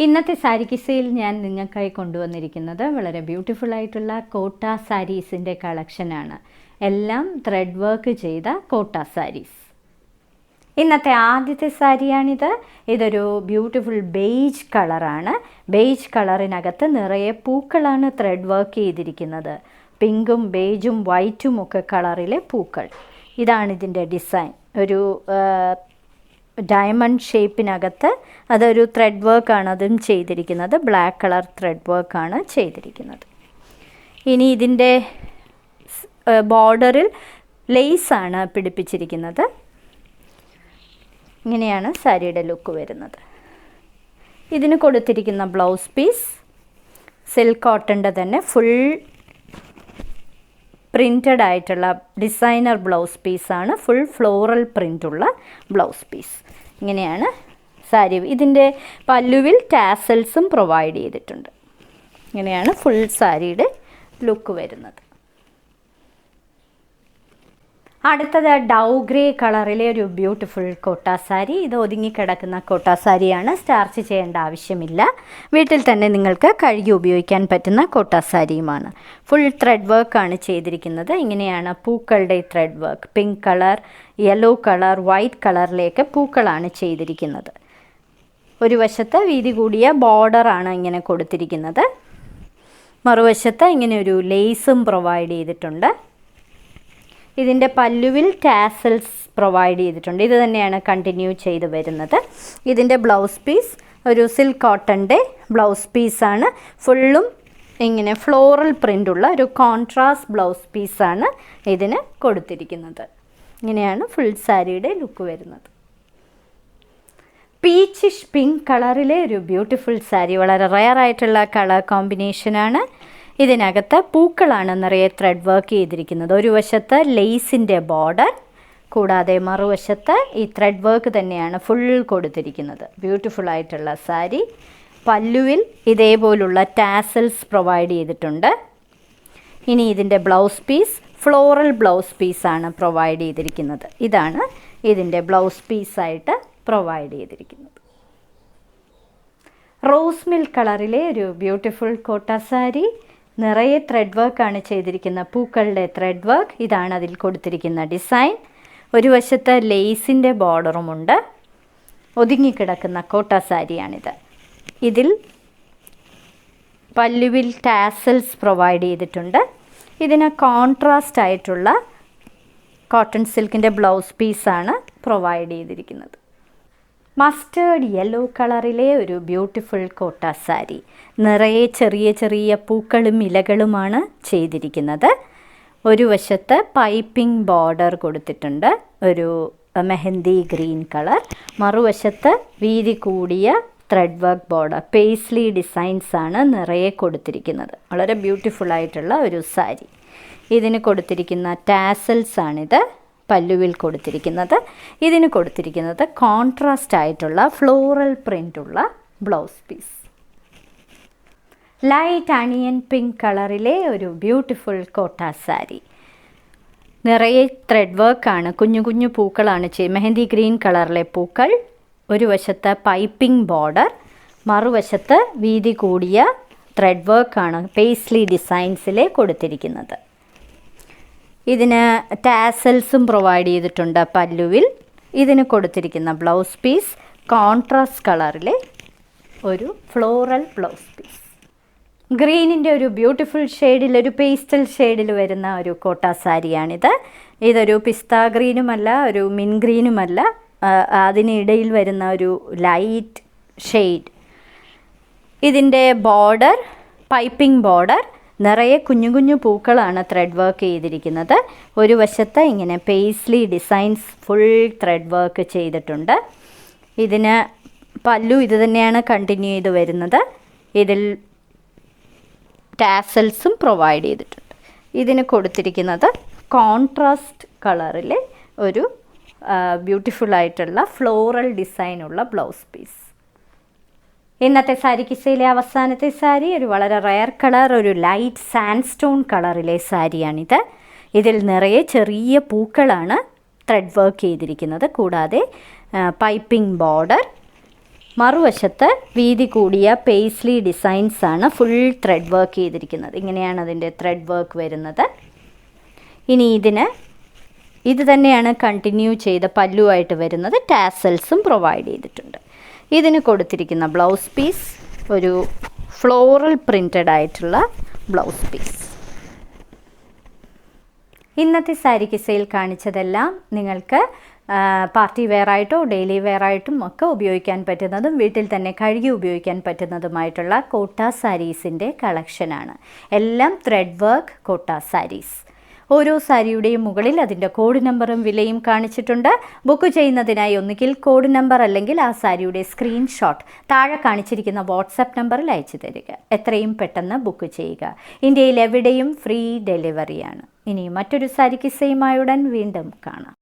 ഇന്നത്തെ സാരി കിസയിൽ ഞാൻ നിങ്ങൾക്കായി കൊണ്ടുവന്നിരിക്കുന്നത് വളരെ ബ്യൂട്ടിഫുൾ ആയിട്ടുള്ള കോട്ട സാരീസിൻ്റെ കളക്ഷനാണ്. എല്ലാം ത്രെഡ് വർക്ക് ചെയ്ത കോട്ട സാരീസ്. ഇന്നത്തെ ആദ്യത്തെ സാരിയാണിത്. ഇതൊരു ബ്യൂട്ടിഫുൾ ബേജ് കളറാണ്. ബേജ് കളറിനകത്ത് നിറയെ പൂക്കളാണ് ത്രെഡ് വർക്ക് ചെയ്തിരിക്കുന്നത്. പിങ്കും ബേജും വൈറ്റും ഒക്കെ കളറിലെ പൂക്കൾ. ഇതാണിതിൻ്റെ ഡിസൈൻ. ഒരു ഡയമണ്ട് ഷേപ്പിനകത്ത് അതൊരു ത്രെഡ് വർക്കാണ് അതും ചെയ്തിരിക്കുന്നത്. ബ്ലാക്ക് കളർ ത്രെഡ് വർക്കാണ് ചെയ്തിരിക്കുന്നത്. ഇനി ഇതിൻ്റെ ബോർഡറിൽ ലേസാണ് പിടിപ്പിച്ചിരിക്കുന്നത്. ഇങ്ങനെയാണ് സാരിയുടെ ലുക്ക് വരുന്നത്. ഇതിന് കൊടുത്തിരിക്കുന്ന ബ്ലൗസ് പീസ് സിൽക്ക് കോട്ടൻ്റെ തന്നെ ഫുൾ പ്രിൻറ്റഡ് ആയിട്ടുള്ള ഡിസൈനർ ബ്ലൗസ് പീസാണ്. ഫുൾ ഫ്ലോറൽ പ്രിൻ്റുള്ള ബ്ലൗസ് പീസ്. ഇങ്ങനെയാണ് സാരി. ഇതിൻ്റെ പല്ലുവിൽ ടാസൽസും പ്രൊവൈഡ് ചെയ്തിട്ടുണ്ട്. ഇങ്ങനെയാണ് ഫുൾ സാരിയുടെ ലുക്ക് വരുന്നത്. അടുത്തത് ഡൗ ഗ്രേ കളറിലെ ഒരു ബ്യൂട്ടിഫുൾ കോട്ട സാരി. ഇത് ഒതുങ്ങിക്കിടക്കുന്ന കോട്ട സാരിയാണ്. സ്റ്റാർച്ച് ചെയ്യേണ്ട ആവശ്യമില്ല. വീട്ടിൽ തന്നെ നിങ്ങൾക്ക് കഴുകി ഉപയോഗിക്കാൻ പറ്റുന്ന കോട്ട സാരിയുമാണ്. ഫുൾ ത്രെഡ് വർക്കാണ് ചെയ്തിരിക്കുന്നത്. ഇങ്ങനെയാണ് പൂക്കളുടെ thread work. Pink colour, yellow colour, white കളറിലേക്ക് പൂക്കളാണ് ചെയ്തിരിക്കുന്നത്. ഒരു വശത്ത് വീതി കൂടിയ ബോർഡറാണ് ഇങ്ങനെ കൊടുത്തിരിക്കുന്നത്. മറുവശത്ത് ഇങ്ങനെ ഒരു ലേസും പ്രൊവൈഡ് ചെയ്തിട്ടുണ്ട്. ഇതിൻ്റെ പല്ലുവിൽ ടാസൽസ് പ്രൊവൈഡ് ചെയ്തിട്ടുണ്ട്. ഇത് തന്നെയാണ് കണ്ടിന്യൂ ചെയ്ത് വരുന്നത്. ഇതിൻ്റെ ബ്ലൗസ് പീസ് ഒരു സിൽക്ക് കോട്ടൻ്റെ ബ്ലൗസ് പീസാണ്. ഫുള്ളും ഇങ്ങനെ ഫ്ലോറൽ പ്രിൻ്റുള്ള ഒരു കോൺട്രാസ്റ്റ് ബ്ലൗസ് പീസാണ് ഇതിന് കൊടുത്തിരിക്കുന്നത്. ഇങ്ങനെയാണ് ഫുൾ സാരിയുടെ ലുക്ക് വരുന്നത്. പീച്ചിഷ് പിങ്ക് കളറിലെ ഒരു ബ്യൂട്ടിഫുൾ സാരി. വളരെ റെയർ ആയിട്ടുള്ള കളർ കോമ്പിനേഷനാണ്. ഇതിനകത്ത് പൂക്കളാണ് നിറയെ ത്രെഡ് വർക്ക് ചെയ്തിരിക്കുന്നത്. ഒരു വശത്ത് ലേസിൻ്റെ ബോർഡർ, കൂടാതെ മറുവശത്ത് ഈ ത്രെഡ് വർക്ക് തന്നെയാണ് ഫുൾ കൊടുത്തിരിക്കുന്നത്. ബ്യൂട്ടിഫുൾ ആയിട്ടുള്ള സാരി. പല്ലുവിൽ ഇതേപോലുള്ള ടാസൽസ് പ്രൊവൈഡ് ചെയ്തിട്ടുണ്ട്. ഇനി ഇതിൻ്റെ ബ്ലൗസ് പീസ് ഫ്ലോറൽ ബ്ലൗസ് പീസാണ് പ്രൊവൈഡ് ചെയ്തിരിക്കുന്നത്. ഇതാണ് ഇതിൻ്റെ ബ്ലൗസ് പീസായിട്ട് പ്രൊവൈഡ് ചെയ്തിരിക്കുന്നത്. റോസ് മിൽക്ക് കളറിലെ ഒരു ബ്യൂട്ടിഫുൾ കോട്ട സാരി. നിറയെ ത്രെഡ് വർക്കാണ് ചെയ്തിരിക്കുന്ന പൂക്കളുടെ ത്രെഡ് വർക്ക്. ഇതാണ് അതിൽ കൊടുത്തിരിക്കുന്ന ഡിസൈൻ. ഒരു വശത്ത് ലേസിൻ്റെ ബോർഡറുമുണ്ട്. ഒതുങ്ങിക്കിടക്കുന്ന കോട്ട സാരിയാണിത്. ഇതിൽ പല്ലുവിൽ ടാസൽസ് പ്രൊവൈഡ് ചെയ്തിട്ടുണ്ട്. ഇതിന് കോൺട്രാസ്റ്റ് ആയിട്ടുള്ള കോട്ടൺ സിൽക്കിൻ്റെ ബ്ലൗസ് പീസാണ് പ്രൊവൈഡ് ചെയ്തിരിക്കുന്നത്. മസ്റ്റേർഡ് യെല്ലോ കളറിലെ ഒരു ബ്യൂട്ടിഫുൾ കോട്ട സാരി. നിറയെ ചെറിയ ചെറിയ പൂക്കളും ഇലകളുമാണ് ചെയ്തിരിക്കുന്നത്. ഒരു വശത്ത് പൈപ്പിംഗ് ബോർഡർ കൊടുത്തിട്ടുണ്ട്, ഒരു മെഹന്തി ഗ്രീൻ കളർ. മറുവശത്ത് വീതി കൂടിയ ത്രെഡ് വർക്ക് ബോർഡർ, പേസ്ലി ഡിസൈൻസാണ് നിറയെ കൊടുത്തിരിക്കുന്നത്. വളരെ ബ്യൂട്ടിഫുൾ ആയിട്ടുള്ള ഒരു സാരി. ഇതിന് കൊടുത്തിരിക്കുന്ന ടാസൽസാണിത് പല്ലുവിൽ കൊടുത്തിരിക്കുന്നത്. ഇതിന് കൊടുത്തിരിക്കുന്നത് കോൺട്രാസ്റ്റ് ആയിട്ടുള്ള ഫ്ലോറൽ പ്രിൻ്റുള്ള blouse piece. Light onion pink കളറിലെ ഒരു ബ്യൂട്ടിഫുൾ കോട്ട സാരി. നിറയെ ത്രെഡ് വർക്കാണ്. കുഞ്ഞു കുഞ്ഞു പൂക്കളാണ് മെഹന്തി ഗ്രീൻ കളറിലെ പൂക്കൾ. ഒരു വശത്ത് പൈപ്പിംഗ് ബോർഡർ, മറുവശത്ത് വീതി കൂടിയ ത്രെഡ് വർക്കാണ് പേസ്ലി ഡിസൈൻസിലെ കൊടുത്തിരിക്കുന്നത്. ഇതിന് ടാസൽസും പ്രൊവൈഡ് ചെയ്തിട്ടുണ്ട് പല്ലുവിൽ. ഇതിന് കൊടുത്തിരിക്കുന്ന ബ്ലൗസ് പീസ് കോൺട്രാസ്റ്റ് കളറിലെ ഒരു ഫ്ലോറൽ ബ്ലൗസ് പീസ്. ഗ്രീനിൻ്റെ ഒരു ബ്യൂട്ടിഫുൾ ഷെയ്ഡിൽ, ഒരു പേസ്റ്റൽ ഷെയ്ഡിൽ വരുന്ന ഒരു കോട്ട സാരിയാണിത്. ഇതൊരു പിസ്ത ഗ്രീനുമല്ല, ഒരു മിൻ ഗ്രീനുമല്ല, അതിനിടയിൽ വരുന്ന ഒരു ലൈറ്റ് ഷെയ്ഡ്. ഇതിൻ്റെ ബോർഡർ പൈപ്പിംഗ് ബോർഡർ. നിറയെ കുഞ്ഞു കുഞ്ഞു പൂക്കളാണ് ത്രെഡ് വർക്ക് ചെയ്തിരിക്കുന്നത്. ഒരു വശത്ത് ഇങ്ങനെ paisley designs full thread work ചെയ്തിട്ടുണ്ട്. ഇതിന് പല്ലു ഇത് തന്നെയാണ് കണ്ടിന്യൂ ചെയ്ത് വരുന്നത്. ഇതിൽ ടാസൽസും പ്രൊവൈഡ് ചെയ്തിട്ടുണ്ട്. ഇതിന് കൊടുത്തിരിക്കുന്നത് കോൺട്രാസ്റ്റ് കളറിലെ ഒരു ബ്യൂട്ടിഫുൾ ആയിട്ടുള്ള ഫ്ലോറൽ ഡിസൈനുള്ള ബ്ലൗസ് പീസ്. ഇന്നത്തെ സാരി കിസയിലെ അവസാനത്തെ സാരി ഒരു വളരെ റയർ കളർ, ഒരു ലൈറ്റ് സാൻഡ് സ്റ്റോൺ കളറിലെ സാരിയാണിത്. ഇതിൽ നിറയെ ചെറിയ പൂക്കളാണ് ത്രെഡ് വർക്ക് ചെയ്തിരിക്കുന്നത്. കൂടാതെ പൈപ്പിംഗ് ബോർഡർ, മറുവശത്ത് വീതി കൂടിയ പേസ്ലി ഡിസൈൻസ് ആണ് ഫുൾ ത്രെഡ് വർക്ക് ചെയ്തിരിക്കുന്നത്. ഇങ്ങനെയാണ് അതിൻ്റെ ത്രെഡ് വർക്ക് വരുന്നത്. ഇനി ഇത് തന്നെയാണ് കണ്ടിന്യൂ ചെയ്ത പല്ലുവായിട്ട് വരുന്നത്. ടാസൽസും പ്രൊവൈഡ് ചെയ്തിട്ടുണ്ട്. ഇതിന് കൊടുത്തിരിക്കുന്ന ബ്ലൗസ് പീസ് ഒരു ഫ്ലോറൽ പ്രിൻറ്റഡ് ആയിട്ടുള്ള ബ്ലൗസ് പീസ്. ഇന്നത്തെ സാരി കിസയിൽ കാണിച്ചതെല്ലാം നിങ്ങൾക്ക് പാർട്ടി വെയറായിട്ടോ ഡെയിലി വെയറായിട്ടും ഒക്കെ ഉപയോഗിക്കാൻ പറ്റുന്നതും വീട്ടിൽ തന്നെ കഴുകി ഉപയോഗിക്കാൻ പറ്റുന്നതുമായിട്ടുള്ള കോട്ട സാരീസിൻ്റെ കളക്ഷനാണ്. എല്ലാം ത്രെഡ് വർക്ക് കോട്ട സാരീസ്. ഓരോ സാരിയുടെയും മുകളിൽ അതിൻ്റെ കോഡ് നമ്പറും വിലയും കാണിച്ചിട്ടുണ്ട്. ബുക്ക് ചെയ്യുന്നതിനായി ഒന്നുകിൽ കോഡ് നമ്പർ അല്ലെങ്കിൽ ആ സാരിയുടെ സ്ക്രീൻഷോട്ട് താഴെ കാണിച്ചിരിക്കുന്ന വാട്സപ്പ് നമ്പറിൽ അയച്ചു തരിക. എത്രയും പെട്ടെന്ന് ബുക്ക് ചെയ്യുക. ഇന്ത്യയിൽ എവിടെയും ഫ്രീ ഡെലിവറിയാണ്. ഇനി മറ്റൊരു സാരി കിസ്സയുമായി ഉടൻ വീണ്ടും കാണാം.